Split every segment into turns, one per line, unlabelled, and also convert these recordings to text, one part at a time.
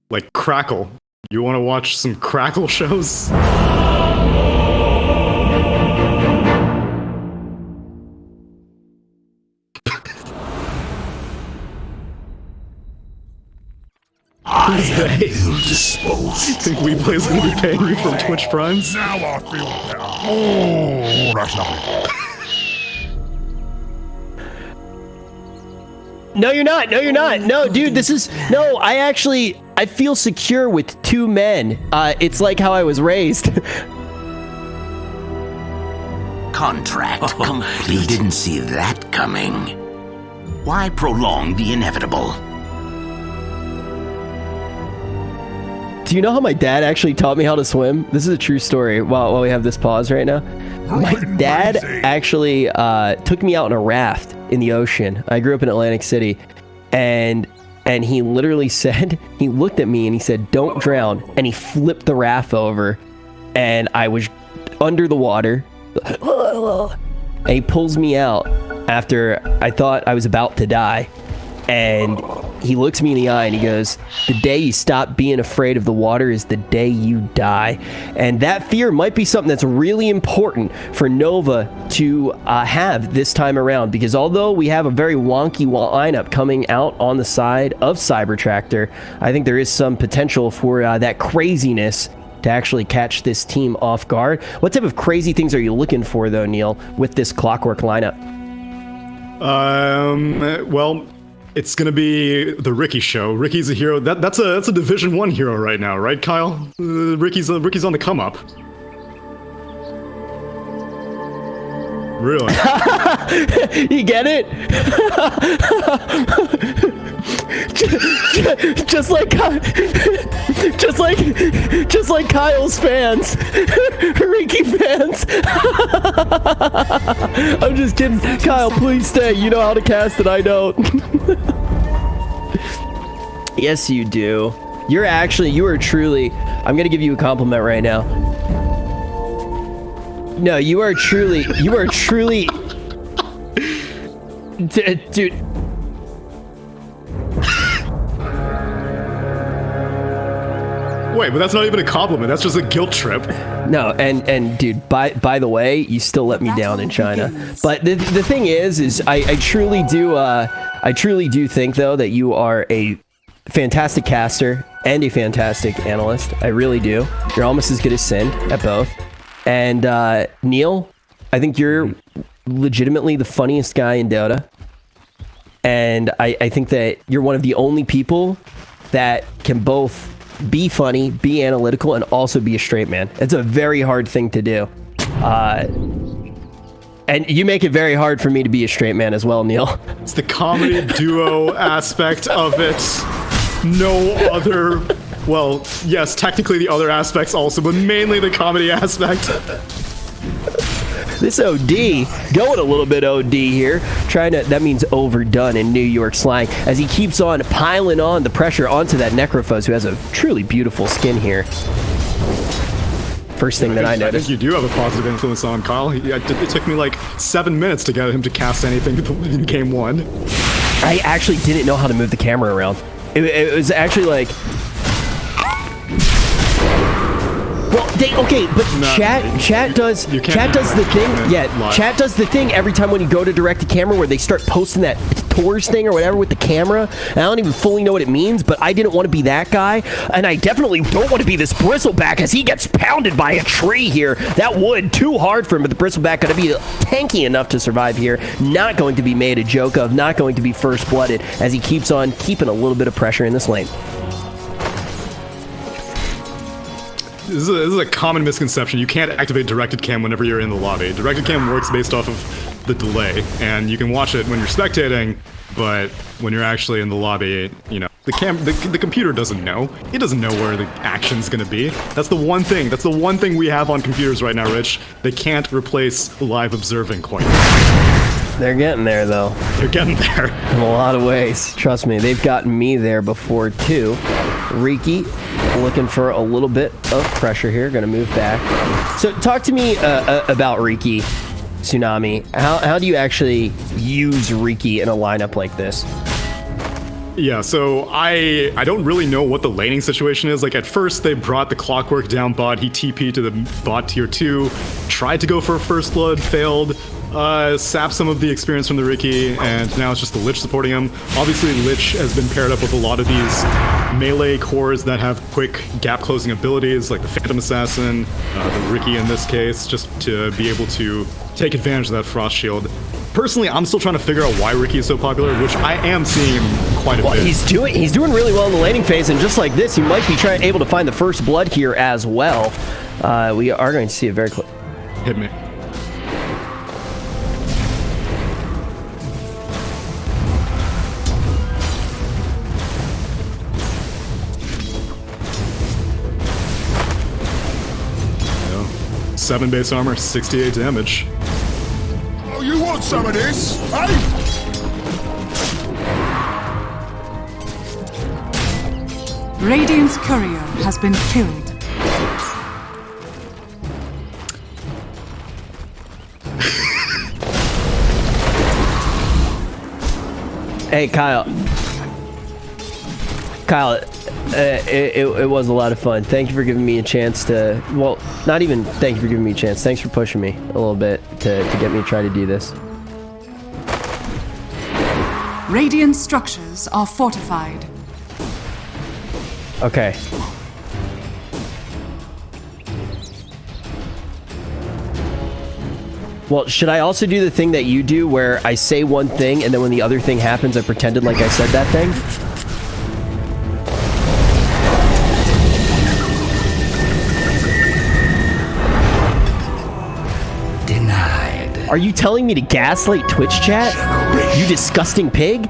Like Crackle. You want to watch some Crackle shows?
I will dispose.
You think WePlay's gonna be paying you from Twitch Primes?
Now I feel better. Oh, that's not
No, you're not. No, you're not. No, dude, this is... No, I feel secure with 2 men. It's like how I was raised.
Contract complete. You didn't see that coming. Why prolong the inevitable?
Do you know how my dad actually taught me how to swim? This is a true story while we have this pause right now. My dad actually took me out on a raft in the ocean. I grew up in Atlantic City, and he literally said, he looked at me and he said, "Don't drown," and he flipped the raft over, and I was under the water, and he pulls me out after I thought I was about to die, and he looks me in the eye and he goes, "The day you stop being afraid of the water is the day you die." And that fear might be something that's really important for Nova to have this time around, because although we have a very wonky lineup coming out on the side of CyberTRARTOR, I think there is some potential for that craziness to actually catch this team off guard. What type of crazy things are you looking for, though, Neil, with this Clockwork lineup?
Well, it's gonna be the Ricky show. Ricky's a hero. That's a Division 1 hero right now, right, Kyle? Ricky's on the come up. Really?
You get it? just like Kyle's fans, Ricky fans. I'm just kidding. Kyle, please stay. You know how to cast and I don't. Yes, you do. You are truly, I'm gonna give you a compliment right now. No, you are truly, dude.
Wait, but that's not even a compliment. That's just a guilt trip.
No, and dude, by the way, you still let me down in China. But the thing is I truly do think, though, that you are a fantastic caster and a fantastic analyst. I really do. You're almost as good as Sin at both. And Neil, I think you're legitimately the funniest guy in Dota. And I think that you're one of the only people that can both be funny, be analytical, and also be a straight man. It's a very hard thing to do. And you make it very hard for me to be a straight man as well, Neil.
It's the comedy duo aspect of it. No other... Well, yes, technically the other aspects also, but mainly the comedy aspect.
This OD, going a little bit OD here, that means overdone in New York slang, as he keeps on piling on the pressure onto that Necrophos, who has a truly beautiful skin here. First thing that I noticed.
I think you do have a positive influence on Kyle. It took me like 7 minutes to get him to cast anything in game 1.
I actually didn't know how to move the camera around. It was actually like... Well, okay, but
no,
chat does the thing. Yeah, chat does the thing every time when you go to direct to camera, where they start posting that tours thing or whatever with the camera. And I don't even fully know what it means, but I didn't want to be that guy, and I definitely don't want to be this bristleback as he gets pounded by a tree here. That wood too hard for him, but the bristleback going to be tanky enough to survive here. Not going to be made a joke of. Not going to be first blooded as he keeps on keeping a little bit of pressure in this lane.
This is a common misconception. You can't activate directed cam whenever you're in the lobby. Directed cam works based off of the delay, and you can watch it when you're spectating, but when you're actually in the lobby, you know, the computer doesn't know. It doesn't know where the action's gonna be. That's the one thing. That's the one thing we have on computers right now, Rich. They can't replace live observing quite yet.
They're getting there, though.
They're getting there.
In a lot of ways. Trust me, they've gotten me there before, too. Riki looking for a little bit of pressure here. Gonna move back. So talk to me about Riki. Tsunami, how do you actually use Riki in a lineup like this?
Yeah, so I don't really know what the laning situation is. Like, at first, they brought the Clockwork down bot. He TP'd to the bot tier 2, tried to go for a first blood, failed, sapped some of the experience from the Riki, and now it's just the Lich supporting him. Obviously, Lich has been paired up with a lot of these melee cores that have quick gap-closing abilities, like the Phantom Assassin, the Riki in this case, just to be able to take advantage of that Frost Shield. Personally, I'm still trying to figure out why Riki is so popular, which I am seeing quite a bit.
He's doing really well in the laning phase, and just like this, he might be able to find the first blood here as well. We are going to see it very close.
Hit me. Yeah. 7 base armor, 68 damage.
You want some of this, eh?
Radiant's courier has been killed.
Hey, Kyle. It was a lot of fun. Thank you for giving me a chance to, well, not even thank you for giving me a chance. Thanks for pushing me a little bit to get me to try to do this.
Radiant structures are fortified.
Okay. Well, should I also do the thing that you do where I say one thing and then when the other thing happens, I pretended like I said that thing? Are you telling me to gaslight Twitch chat? You disgusting pig?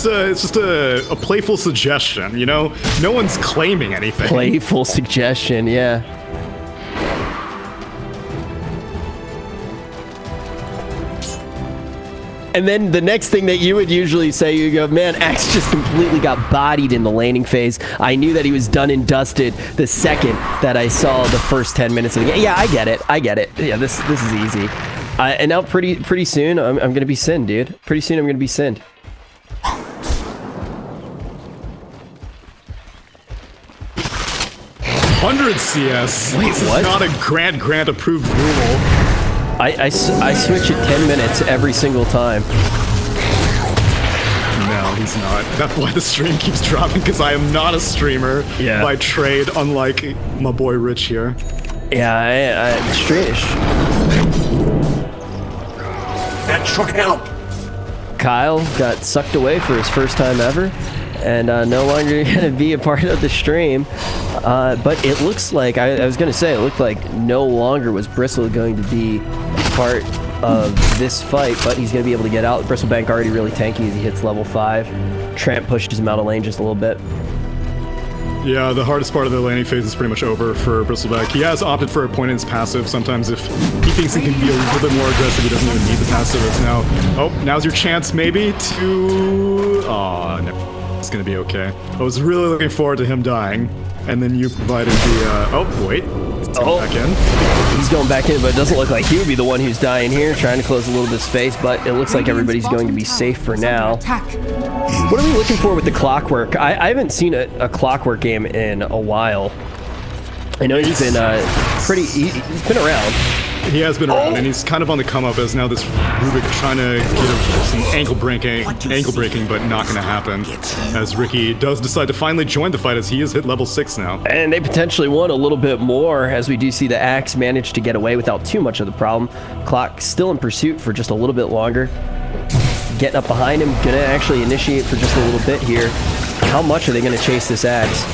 It's just a playful suggestion, you know? No one's claiming anything.
Playful suggestion, yeah. And then the next thing that you would usually say, you go, man, Axe just completely got bodied in the laning phase. I knew that he was done and dusted the second that I saw the first 10 minutes of the game. Yeah, I get it. Yeah, this is easy. And now pretty soon, I'm going to be Sin, dude. Pretty soon, I'm going to be Sin.
$100 CS.
Wait,
this is
what?
not a Grant approved rule.
I switch at 10 minutes every single time.
No, he's not. That's why the stream keeps dropping, because I am not a streamer by trade, unlike my boy Rich here.
Yeah, strange.
That should help.
Kyle got sucked away for his first time ever, and no longer going to be a part of the stream. But it looks like, I was going to say, it looked like no longer was Bristle going to be part of this fight, but he's going to be able to get out. Bristlebank already really tanky as he hits level 5. Tramp pushed him out of lane just a little bit.
Yeah, the hardest part of the laning phase is pretty much over for Bristleback. He has opted for Appointment's passive. Sometimes if he thinks he can be a little bit more aggressive, he doesn't even need the passive. It's now, now's your chance maybe to, no, it's gonna be okay. I was really looking forward to him dying, and then you provided the, wait, he's going back in.
He's going back in, but it doesn't look like he would be the one who's dying here, trying to close a little bit of space, but it looks like everybody's going to be safe for now. What are we looking for with the Clockwork? I haven't seen a Clockwork game in a while. I know he's been he's been around.
He has been around, and he's kind of on the come up as now this Rubik trying to get him some ankle breaking, but not going to happen. As Riki does decide to finally join the fight, as he has hit level 6 now.
And they potentially want a little bit more, as we do see the Axe manage to get away without too much of the problem. Clock still in pursuit for just a little bit longer. Getting up behind him, gonna actually initiate for just a little bit here. How much are they gonna chase this Axe?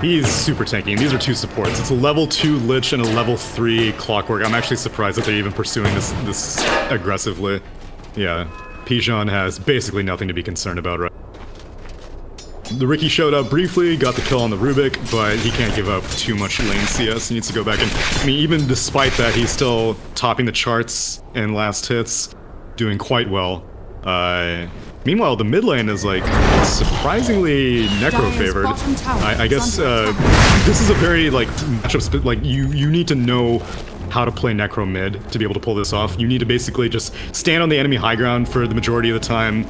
He's super tanky, and these are 2 supports. It's a level 2 Lich and a level 3 Clockwork. I'm actually surprised that they're even pursuing this aggressively. Yeah, Pigeon has basically nothing to be concerned about right now. The Riki showed up briefly, got the kill on the Rubik, but he can't give up too much lane CS. He needs to go back and, I mean, even despite that, he's still topping the charts in last hits, doing quite well. Meanwhile, the mid lane is like surprisingly necro favored. I guess this is a very like matchup. Like you need to know how to play necro mid to be able to pull this off. You need to basically just stand on the enemy high ground for the majority of the time.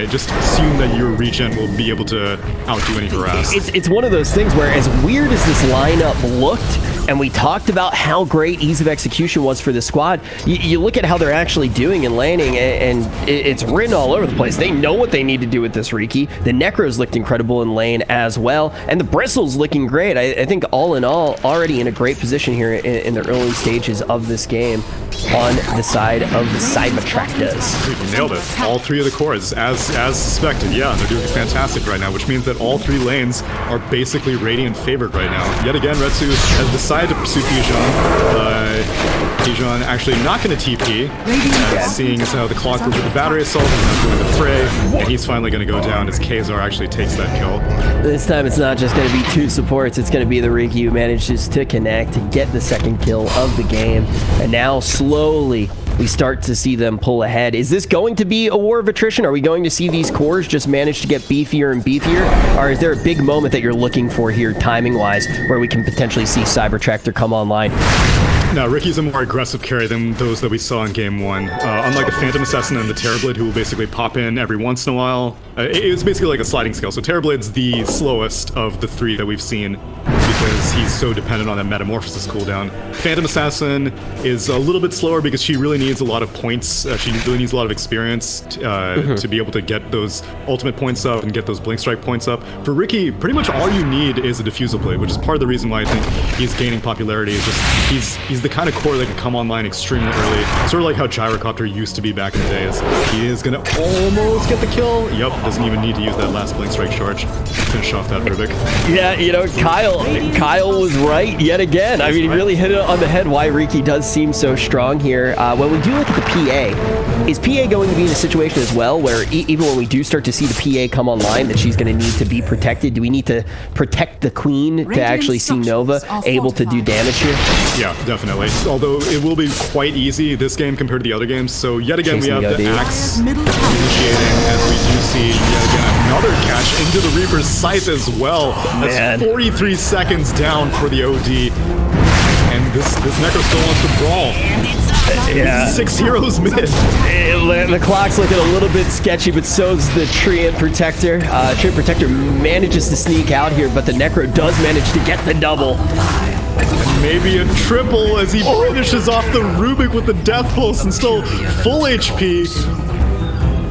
Just assume that your regen will be able to outdo any harass.
It's one of those things where, as weird as this lineup looked, and we talked about how great ease of execution was for the squad, you look at how they're actually doing in laning, and it's written all over the place. They know what they need to do with this Riki. The Necros looked incredible in lane as well, and the Bristles looking great. I think all in all, already in a great position here in the early stages of this game on the side of the CyberTRARTORs.
Dude, you nailed it. All three of the cores, as suspected. Yeah, they're doing fantastic right now, which means that all three lanes are basically Radiant favored right now. Yet again, Retsu has decided to pursue Pijon. Pijon actually not going to TP, seeing as how the clockwork with the battery assault is not going to fray, and he's finally going to go down as Kazar actually takes that kill.
This time it's not just going to be two supports, it's going to be the Riki who manages to connect to get the second kill of the game, and now slowly we start to see them pull ahead. Is this going to be a war of attrition? Are we going to see these cores just manage to get beefier and beefier? Or is there a big moment that you're looking for here, timing-wise, where we can potentially see CyberTRARTOR come online?
No, Ricky's a more aggressive carry than those that we saw in Game 1. Unlike the Phantom Assassin and the Terrorblade, who will basically pop in every once in a while. It's basically like a sliding scale. So Terrorblade's the slowest of the three that we've seen because he's so dependent on that Metamorphosis cooldown. Phantom Assassin is a little bit slower because she really needs a lot of points. She really needs a lot of experience to be able to get those ultimate points up and get those Blink Strike points up. For Ricky, pretty much all you need is a Diffusal Blade, which is part of the reason why I think he's gaining popularity. Is just he's the kind of core that can come online extremely early. Sort of like how Gyrocopter used to be back in the days. He is gonna almost get the kill. Yep, doesn't even need to use that last Blink Strike charge to finish off that Rubik.
Yeah, you know, Kyle was right yet again. I mean, he really hit it on the head why Riki does seem so strong here. When we do look at the PA, is PA going to be in a situation as well where even when we do start to see the PA come online, that she's going to need to be protected? Do we need to protect the Queen to actually see Nova able to do damage here?
Yeah, definitely. Although it will be quite easy this game compared to the other games. So yet again, we have the Axe initiating as we do see yet again another catch into the Reaper's Scythe as well. That's 43 seconds down for the OD. And this Necro still wants to brawl.
Yeah.
6 heroes mid.
The clock's looking a little bit sketchy, but so's the Treant Protector. Treant Protector manages to sneak out here, but the Necro does manage to get the double.
And maybe a triple as he finishes off the Rubik with the Death Pulse and still full HP.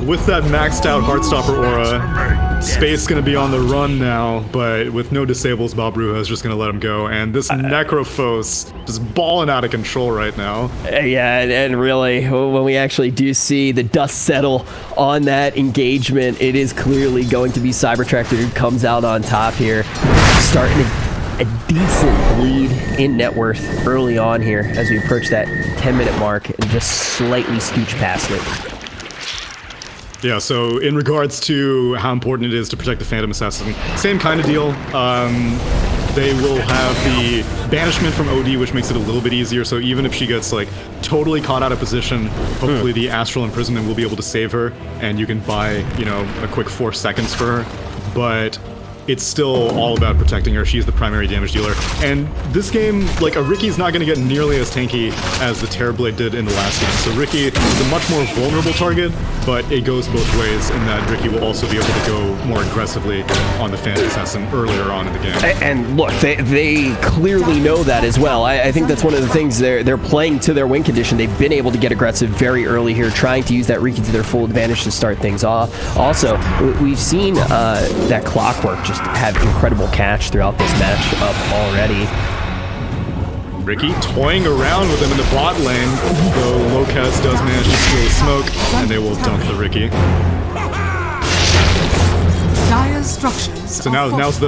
With that maxed out Heartstopper aura, Space gonna be on the run now, but with no disables, Balbruja is just gonna let him go, and this Necrophos just balling out of control right now.
Yeah, and really, when we actually do see the dust settle on that engagement, it is clearly going to be CyberTRARTOR who comes out on top here, starting a decent lead in net worth early on here as we approach that 10-minute mark and just slightly scooch past it.
Yeah, so in regards to how important it is to protect the Phantom Assassin, same kind of deal. They will have the banishment from OD, which makes it a little bit easier, so even if she gets like totally caught out of position, hopefully the Astral Imprisonment will be able to save her, and you can buy, you know, a quick 4 seconds for her. But it's still all about protecting her. She's the primary damage dealer. And this game, like, a Ricky's not going to get nearly as tanky as the Terrorblade did in the last game. So Ricky is a much more vulnerable target, but it goes both ways in that Ricky will also be able to go more aggressively on the Phantom Assassin earlier on in the game.
And look, they clearly know that as well. I think that's one of the things they're playing to their win condition. They've been able to get aggressive very early here, trying to use that Riki to their full advantage to start things off. Also, we've seen that Clockwork just have incredible catch throughout this matchup already.
Ricky toying around with him in the bot lane, though Locas does manage to steal the smoke, and they will dump the Ricky. So now's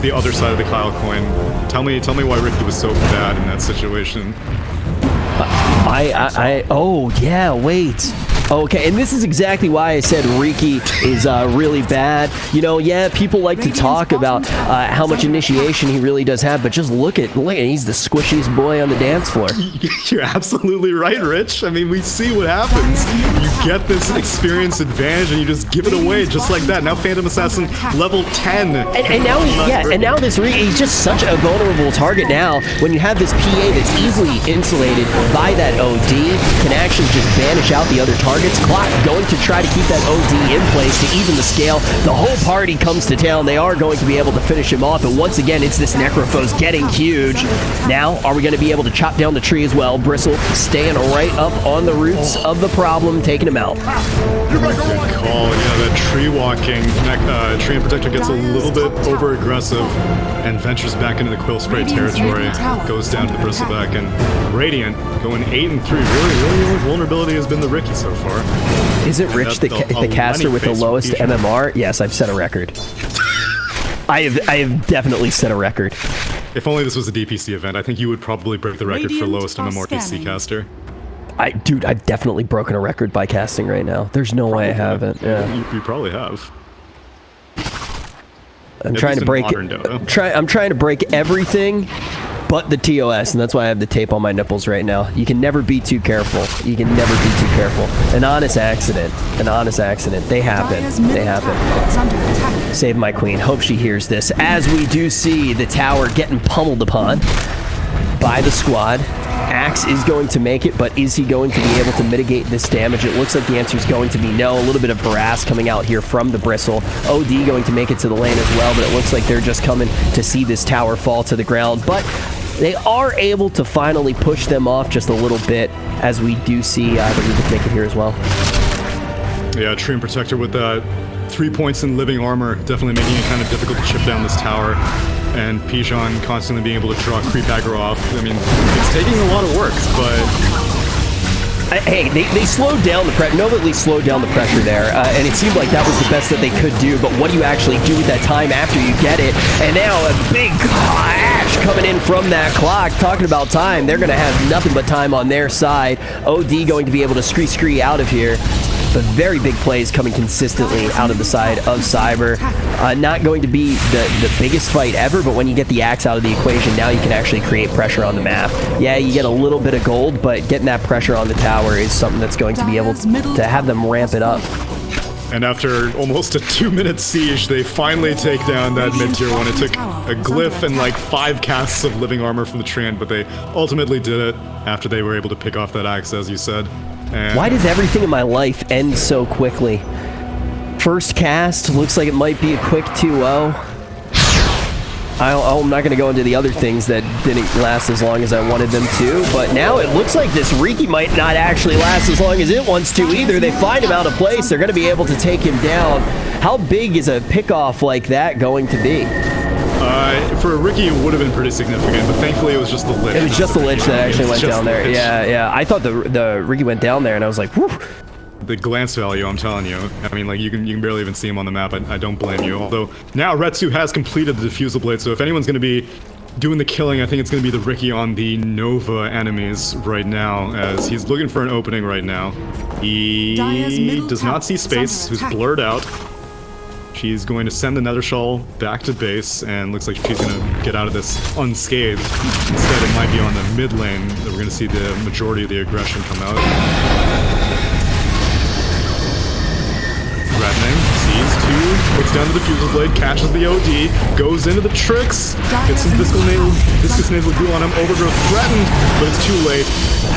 the other side of the Kyle coin. Tell me why Ricky was so bad in that situation.
Oh yeah, wait. Okay, and this is exactly why I said Riki is really bad. You know, yeah, people like to talk about how much initiation he really does have, but just look at he's the squishiest boy on the dance floor.
You're absolutely right, Rich. I mean, we see what happens. You get this experience advantage and you just give it away just like that. Now Phantom Assassin level 10.
And now, and now this Riki, he's just such a vulnerable target now. When you have this PA that's easily insulated by that OD, can actually just banish out the other targets. Clock going to try to keep that OD in place to even the scale. The whole party comes to town. They are going to be able to finish him off. And once again, it's this Necrophos getting huge. Now, are we going to be able to chop down the tree as well? Bristle staying right up on the roots of the problem, taking him out.
Good call. Yeah, that tree walking tree and protector gets a little bit over aggressive and ventures back into the quill spray territory. Goes down to the bristleback, and Radiant going 8 and 3. Really, the only vulnerability has been the Riki so far.
Isn't Rich the caster with the lowest MMR? Yes, I've set a record. I have definitely set a record.
If only this was a DPC event, I think you would probably break the record for lowest MMR PC caster.
Dude, I've definitely broken a record by casting right now. There's no way I haven't. Yeah.
You probably have.
I'm trying to break it. I'm trying to break everything but the TOS, and that's why I have the tape on my nipples right now. You can never be too careful. You can never be too careful. An honest accident. An honest accident. They happen. They happen. Save my queen. Hope she hears this. As we do see the tower getting pummeled upon by the squad. Axe is going to make it, but is he going to be able to mitigate this damage? It looks like the answer is going to be no. A little bit of harass coming out here from the Bristle. OD going to make it to the lane as well, but it looks like they're just coming to see this tower fall to the ground. But they are able to finally push them off just a little bit, as we do see the Rubik make it here as well.
Yeah, Tree and Protector with 3 points in living armor, definitely making it kind of difficult to chip down this tower. And Pijon constantly being able to draw Creep Aggro off. I mean, it's taking a lot of work, but...
Hey, they slowed down the pressure. Nobly slowed down the pressure there, and it seemed like that was the best that they could do, but what do you actually do with that time after you get it? And now a big clash coming in from that clock. Talking about time, they're going to have nothing but time on their side. OD going to be able to scree out of here. But very big plays coming consistently out of the side of Cyber. Not going to be the biggest fight ever, but when you get the axe out of the equation, now you can actually create pressure on the map. Yeah, you get a little bit of gold, but getting that pressure on the tower is something that's going to be able to have them ramp it up.
And after almost a 2-minute siege, they finally take down that mid-tier one. It took a glyph and like 5 casts of living armor from the Treant, but they ultimately did it after they were able to pick off that axe, as you said. And
why does everything in my life end so quickly? First cast, looks like it might be a quick 2-0. I'm not going to go into the other things that didn't last as long as I wanted them to, but now it looks like this Riki might not actually last as long as it wants to either. They find him out of place. They're going to be able to take him down. How big is a pickoff like that going to be?
For a Riki, it would have been pretty significant, but thankfully it was just the Lich.
It was just the Lich that actually went down there. Yeah. I thought the Riki went down there, and I was like, whew.
The glance value, I'm telling you. I mean, like, you can barely even see him on the map. I don't blame you. Although, now Retsu has completed the Diffusal Blade, so if anyone's going to be doing the killing, I think it's going to be the Riki on the Nova enemies right now, as he's looking for an opening right now. He does not see Space, who's blurred out. She's going to send the Nether Shawl back to base, and looks like she's going to get out of this unscathed. Instead, it might be on the mid lane that we're going to see the majority of the aggression come out. Threatening, sees 2, puts down the Diffusal Blade, catches the OD, goes into the tricks, gets some Viscous Nasal Ghoul on him, Overgrowth threatened, but it's too late.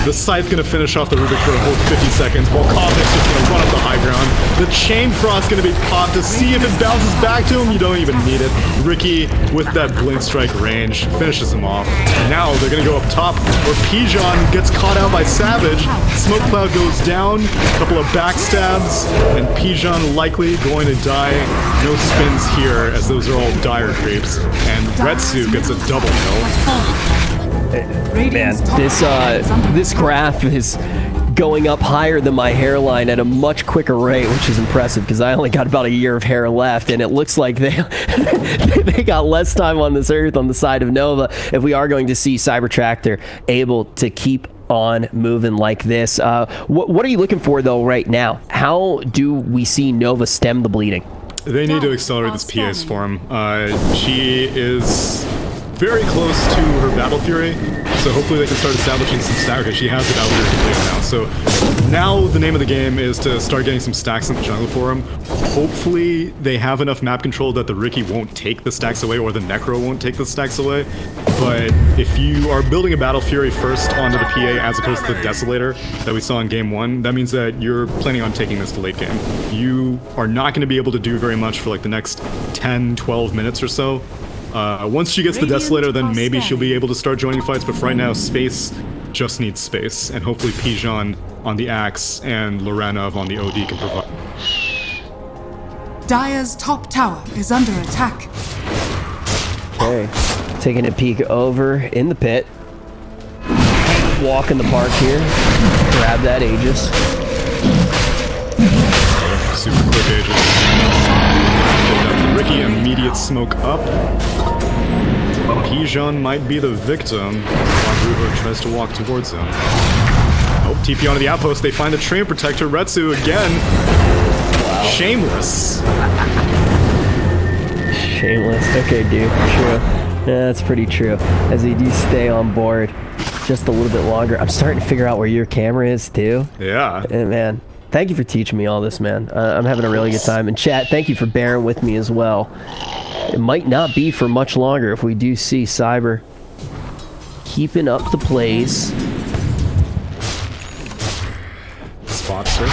The Scythe gonna finish off the Rubik for a whole 50 seconds, while Kovnic's just gonna run up the high ground. The Chain Frost gonna be popped to see if it bounces back to him. You don't even need it. Riki, with that Blink Strike range, finishes him off. Now they're gonna go up top, where Pijon gets caught out by Savage. Smoke Cloud goes down, a couple of backstabs, and Pijon likely going to die. No spins here, as those are all dire creeps. And Retsu gets a double kill.
Man, this graph is going up higher than my hairline at a much quicker rate, which is impressive because I only got about a year of hair left, and it looks like they got less time on this earth on the side of Nova if we are going to see CyberTRARTOR able to keep on moving like this. What are you looking for, though, right now? How do we see Nova stem the bleeding?
They need to accelerate this PA's form. She is very close to her Battle Fury, so hopefully they can start establishing some stacks. Okay, she has the Battle Fury completed now, so now the name of the game is to start getting some stacks in the jungle for him. Hopefully they have enough map control that the Riki won't take the stacks away, or the Necro won't take the stacks away. But if you are building a Battle Fury first onto the PA as opposed to the Desolator that we saw in Game 1, that means that you're planning on taking this to late game. You are not going to be able to do very much for like the next 10, 12 minutes or so. Once she gets the Desolator, then maybe she'll be able to start joining fights, but for right now, Space just needs space, and hopefully Pigeon on the Axe and Loranov on the OD can provide.
Dire's top tower is under attack.
Okay, taking a peek over in the pit. Walk in the park here. Grab that Aegis.
Super quick Aegis. Riki, immediate smoke up. Pigeon might be the victim. Wagruber tries to walk towards him. Oh, TP onto the outpost. They find the Train Protector. Retsu again. Wow. Shameless.
Shameless. Okay, dude. True. Yeah, that's pretty true. As they do stay on board just a little bit longer. I'm starting to figure out where your camera is, too.
Yeah.
And man, thank you for teaching me all this, man. I'm having a really good time. And chat, thank you for bearing with me as well. It might not be for much longer if we do see Cyber keeping up the plays.
Spots her.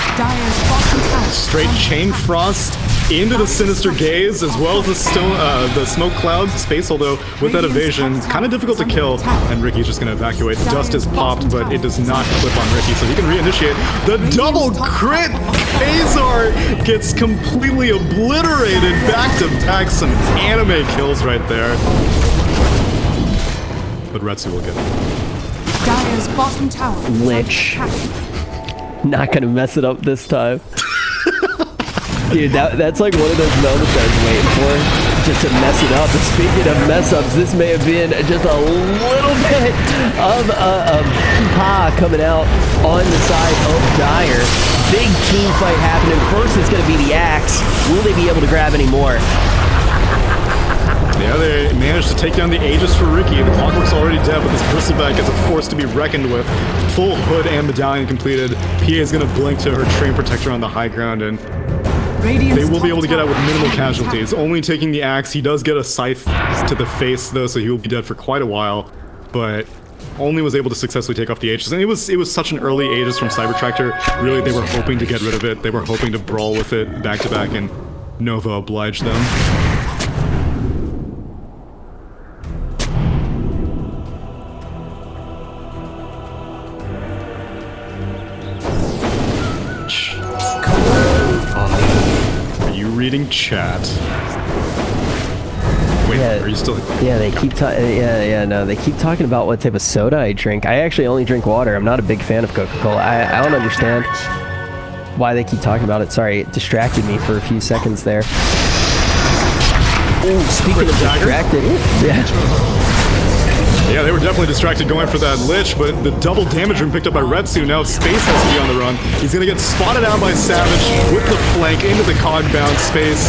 Straight Chain Frost into the Sinister Gaze, as well as the Smoke Cloud Space, although with that evasion, kind of difficult to kill, and Riki's just going to evacuate. Dust is popped, but it does not clip on Riki, so he can reinitiate. The double crit! Khazar gets completely obliterated back-to-back. Some anime kills right there. But Retsu will get it.
Dire's bottom tower is under
Lich.
attack.
Not gonna mess it up this time. Dude, that's like one of those moments I was waiting for, just to mess it up. And speaking of mess-ups, this may have been just a little bit of hoo-ha coming out on the side of Dire. Big team fight happening. First, it's going to be the Axe. Will they be able to grab any more?
Yeah, they managed to take down the Aegis for Riki. The Clockwork's already dead, but this Bristleback is a force to be reckoned with. Full hood and medallion completed. PA is going to blink to her Train Protector on the high ground, and they will be able to get out with minimal casualties. Only taking the Axe. He does get a scythe to the face, though, so he will be dead for quite a while. But only was able to successfully take off the Aegis. And it was such an early Aegis from CyberTRARTOR. Really, they were hoping to get rid of it. They were hoping to brawl with it back-to-back, and Nova obliged them. Reading chat. Wait,
Yeah,
are you still?
Yeah, they keep they keep talking about what type of soda I drink. I actually only drink water. I'm not a big fan of Coca-Cola. I don't understand why they keep talking about it. Sorry, it distracted me for a few seconds there. Ooh, speaking of distracted,
Yeah, they were definitely distracted going for that Lich, but the double damage room picked up by Retsu. Now Space has to be on the run. He's going to get spotted out by Savage with the flank into the cog-bound Space.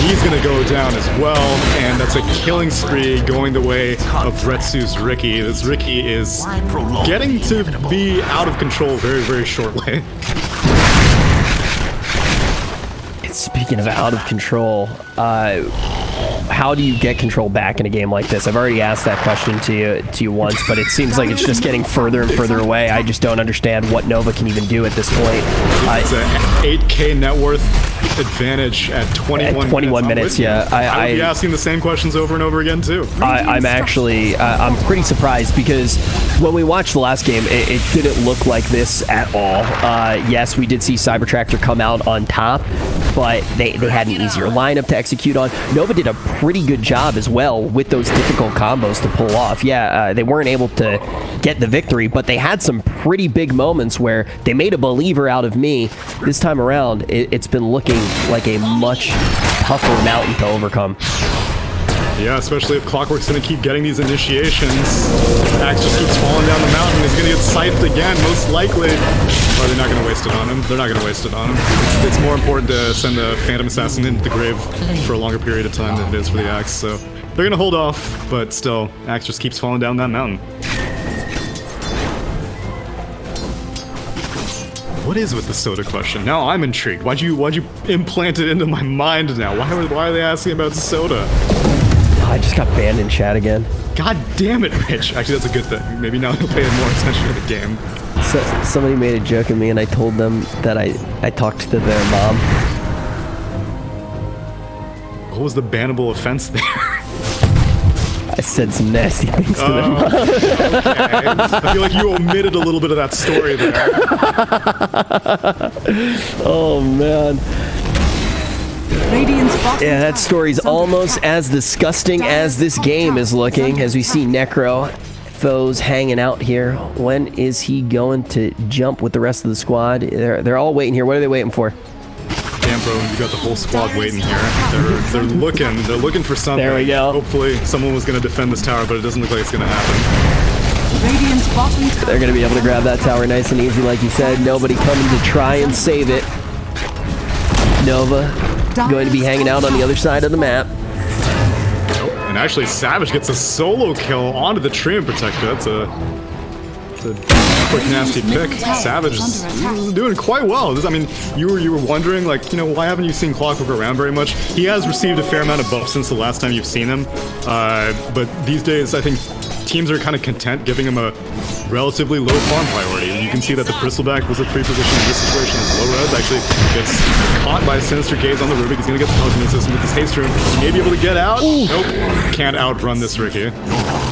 He's going to go down as well, and that's a killing spree going the way of Retsu's Riki. This Riki is getting to be out of control very, very shortly.
Speaking of out of control, how do you get control back in a game like this? I've already asked that question to you once, but it seems like it's just getting further and further away. I just don't understand what Nova can even do at this point.
It's an 8K net worth advantage at 21
minutes. Yeah,
I would be asking the same questions over and over again too.
I'm actually I'm pretty surprised, because when we watched the last game, it didn't look like this at all. Yes, we did see CyberTRARTOR come out on top, but they had an easier lineup to execute on. Nova did a pretty good job as well with those difficult combos to pull off. Yeah, they weren't able to get the victory, but they had some pretty big moments where they made a believer out of me. This time around, it's been looking like a much tougher mountain to overcome.
Yeah, especially if Clockwork's gonna keep getting these initiations. Axe just keeps falling down the mountain. He's gonna get scythed again, most likely. Or they're not gonna waste it on him. They're not gonna waste it on him. It's more important to send the Phantom Assassin into the grave for a longer period of time than it is for the Axe, so they're gonna hold off, but still, Axe just keeps falling down that mountain. What is with the soda question? Now I'm intrigued. Why'd you implant it into my mind now? Why are they asking about soda?
I just got banned in chat again.
God damn it, Rich. Actually, that's a good thing. Maybe now he'll pay more attention to the game.
So, somebody made a joke at me and I told them that I talked to their mom.
What was the bannable offense there?
I said some nasty things to their mom.
Okay. I feel like you omitted a little bit of that story there.
Oh, man.
Radiant's bottom
Yeah, that
tower
story's
is under
almost
attack.
as disgusting as this game is looking, as we see Necro foes hanging out here. When is he going to jump with the rest of the squad? They're all waiting here. What are they waiting for?
Damn, bro, you got the whole squad waiting here. They're looking for something.
There we go.
Hopefully someone was gonna defend this tower, but it doesn't look like it's gonna happen.
Radiant's bottom tower.
They're going to be able to grab that tower nice and easy, like you said. Nobody coming to try and save it. Nova going to be hanging out on the other side of the map.
And actually, Savage gets a solo kill onto the Treant Protector. That's a quick, nasty pick. Savage is doing quite well. I mean, you were wondering, like, you know, why haven't you seen Clockwork around very much? He has received a fair amount of buff since the last time you've seen him. But these days, I think teams are kind of content giving him a relatively low farm priority. And you can see that the Bristleback was a 3 position in this situation as low res. Actually gets caught by a Sinister Gaze on the Rubik. He's going to get the Pokemon system with his haste room. He may be able to get out. Ooh. Nope. Can't outrun this Ricky.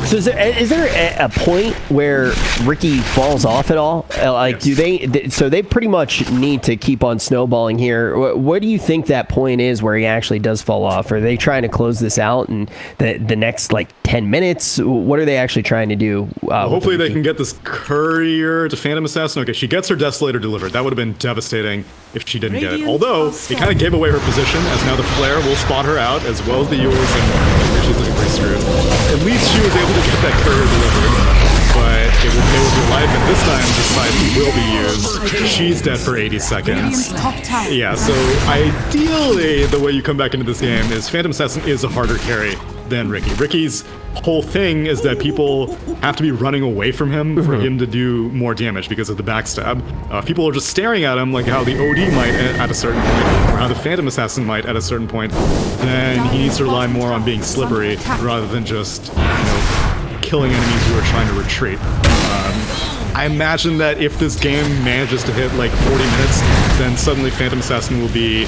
So is there a point where Ricky falls off at all? Like,
Yes.
so they pretty much need to keep on snowballing here. What do you think that point is where he actually does fall off? Are they trying to close this out in the next, like, 10 minutes? What are they actually trying to do?
Hopefully they can get this courier to Phantom Assassin. Okay, she gets her Desolator delivered. That would have been devastating if she didn't get it. Although, it kind of gave away her position, as now the Flare will spot her out, as well as the yours, and she's looking pretty screwed. At least she was able to get that courier delivered, but it will pay with her life, and this time the scythe will be used. She's dead for 80 seconds.
Radiant's top tower.
Yeah, so ideally, the way you come back into this game is Phantom Assassin is a harder carry than Ricky. Ricky's whole thing is that people have to be running away from him for him to do more damage because of the backstab. People are just staring at him like how the OD might at a certain point, or how the Phantom Assassin might at a certain point. Then he needs to rely more on being slippery rather than just, you know, killing enemies who are trying to retreat. I imagine that if this game manages to hit like 40 minutes, then suddenly Phantom Assassin will be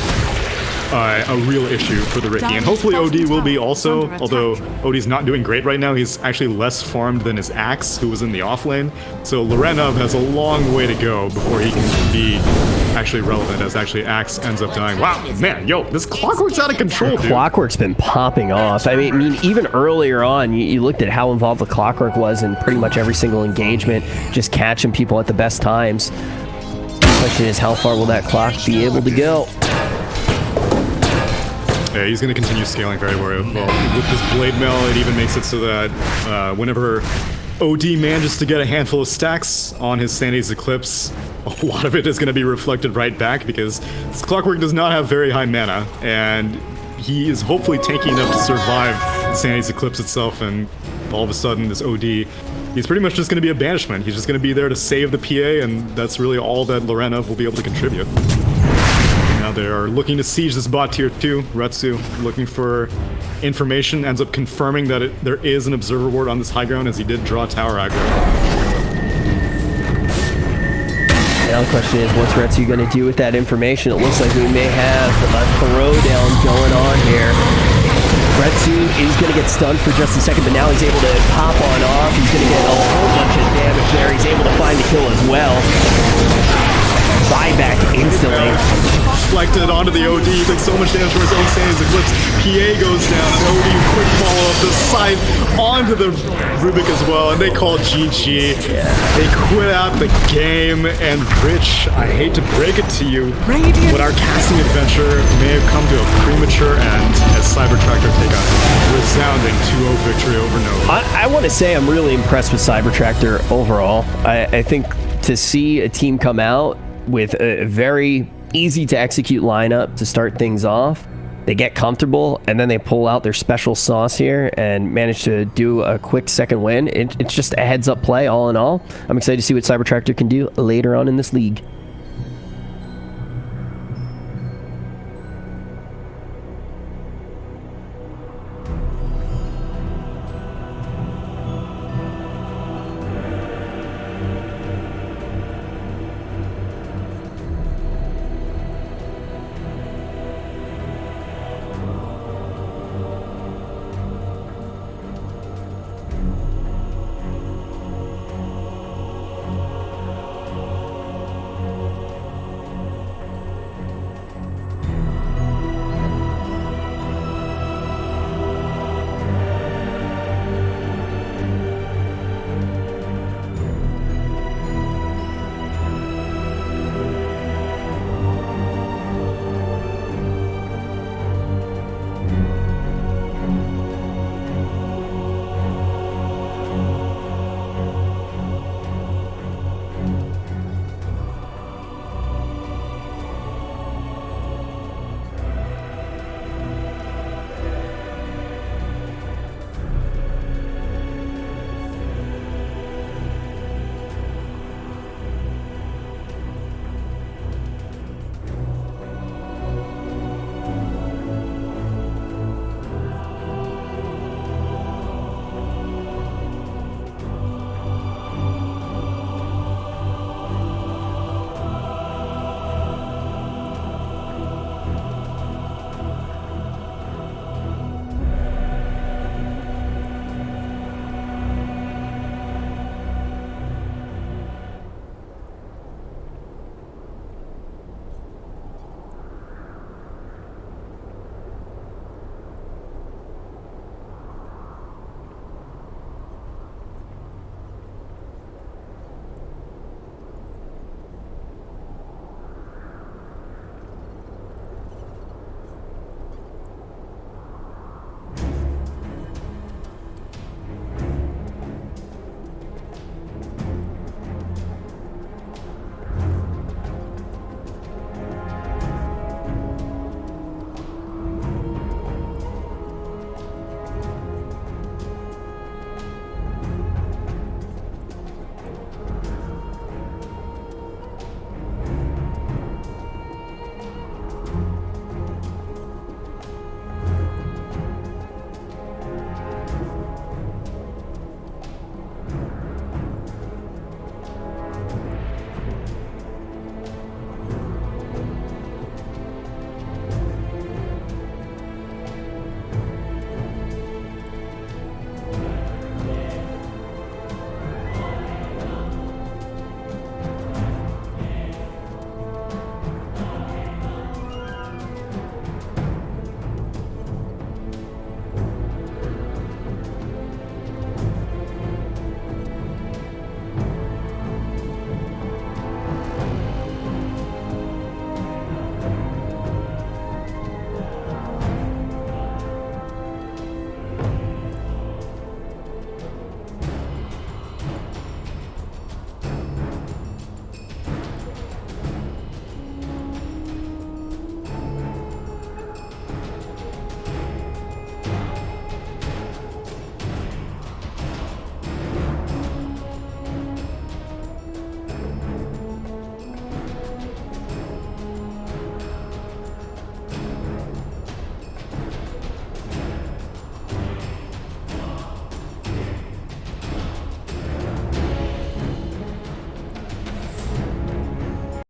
a real issue for the Ricky, and hopefully OD will be also, although OD's not doing great right now. He's actually less farmed than his Axe, who was in the off lane, so Lorenov has a long way to go before he can be actually relevant, as actually Axe ends up dying. Wow, man, yo, this Clockwork's out of control, dude.
Clockwork's been popping off. I mean, even earlier on, you looked at how involved the Clockwork was in pretty much every single engagement, just catching people at the best times. The question is, how far will that clock be able to go?
Yeah, he's going to continue scaling very well. With this Blade Mail, it even makes it so that whenever OD manages to get a handful of stacks on his Sanity's Eclipse, a lot of it is going to be reflected right back, because this Clockwork does not have very high mana, and he is hopefully tanky enough to survive Sanity's Eclipse itself, and all of a sudden this OD, he's pretty much just going to be a banishment. He's just going to be there to save the PA, and that's really all that Lorenov will be able to contribute. Now they are looking to siege this bot tier 2. Retsu looking for information, ends up confirming that there is an observer ward on this high ground, as he did draw tower aggro.
Now the question is, what's Retsu going to do with that information? It looks like we may have a throwdown going on here. Retsu is going to get stunned for just a second, but now he's able to pop on off. He's going to get a whole bunch of damage there. He's able to find the kill as well. Buyback instantly.
deflected onto the OD. He takes so much damage from his own Sandy's Eclipse. PA goes down. OD quick follow up the side onto the Rubik as well, and they call GG. They quit out the game, and Rich, I hate to break it to you, but our casting adventure may have come to a premature end as CyberTRARTOR take a resounding 2-0 victory over Nova.
I want to say I'm really impressed with CyberTRARTOR overall. I think to see a team come out with a very easy to execute lineup to start things off, they get comfortable, and then they pull out their special sauce here and manage to do a quick second win. It's just a heads-up play all in all. I'm excited to see what CyberTRARTOR can do later on in this league.